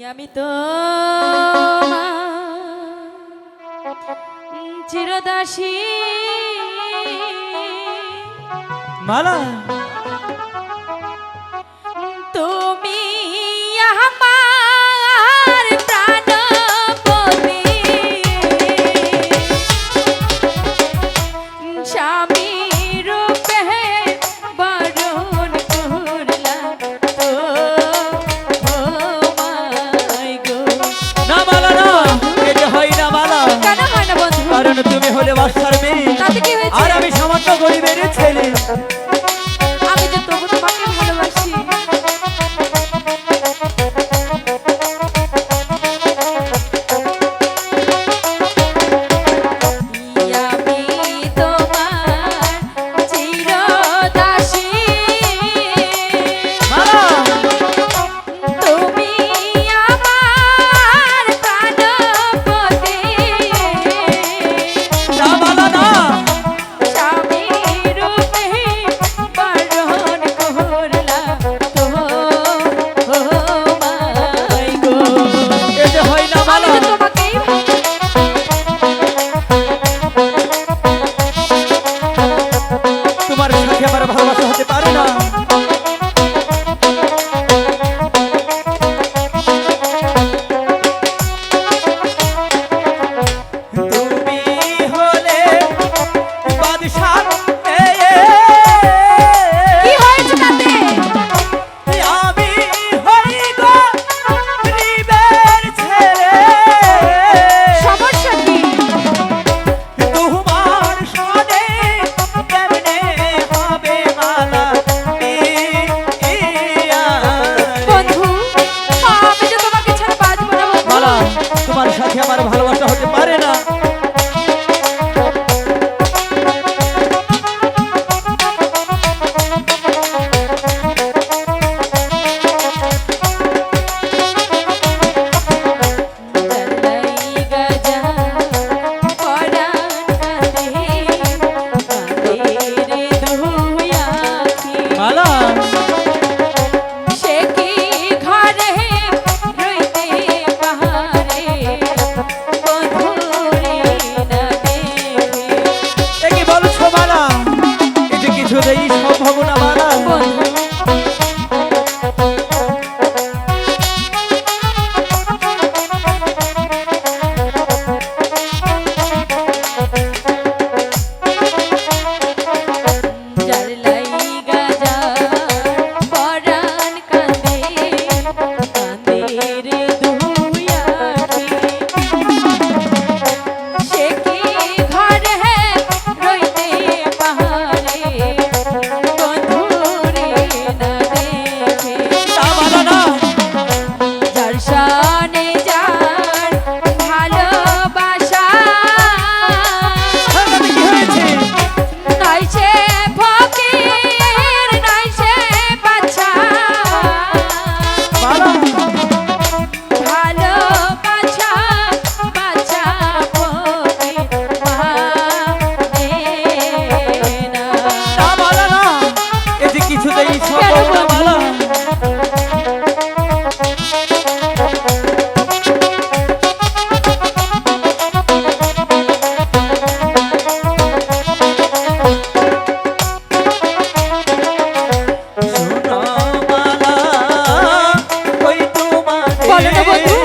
আমি তো চিরদাসী মালা তুমি আমার প্রাণপতি স্বামী রূপে বরণ করলা ও মাই গো। না মালা না, এটা হয় না মালা। কেন হয় না বন্ধু? কারণ তুমি হলে বাদশার মেয়ে, তাতে কি হয়েছে? আর আমি সামান্য গরিবের ছেলে। আমি যে তবু তোমাকে ভালোবাসি। আমি তোমার চিরদাসী। মালা তুমি আমার প্রাণপতি না মালা না, স্বামী রূপে বরণ করলা তো মাই গো। এটা হয় না আমি মালা। তো তোমাকেই তোমার সাথে আমার ভালোবাসা হতে পারে না। তুমি হলে বাদশার মেয়ে, কি হয়েছে তাতে? আমি হই গরিবের ছেলে। সমস্যা কি? তোমার সনে কেমনে হবে মালা বিয়া? বন্ধু, আমি যে তোমাকে ছাড়া বাঁচবো না বন্ধু। মালা, তোমার সাথে আমার ভালোবাসা হতে পারে না। জানলাই গাজা পরাণ কাঁদে, কাঁদে রে দুই আঁখি। মালা সে কি ঘরে রইতে পাহাড়ে, বন্ধুরে না দেখে। এ কি বলছো মালা? এটা কিছুতেই সম্ভব না মালা। বন্ধু, জানলাই গাজা পরাণ কাঁদে, কাঁদে রে দুই আঁখি। সে কি ঘরে রইতে পাহাড়ে, বন্ধুরে না দেখে। না মালা না, যার শানে যার ভালোবাসা, তাতে কি হয়েছে? নয় সে ফকির, নয় সে বাদশা। মালা ভালোবাসা বাদশা ফকির মানে না। না মালা না, এটা কিছুতেই কেন সম্ভব না বন্ধু? মালা। শোনো মালা, ওই তোমাকে বলো না বন্ধু।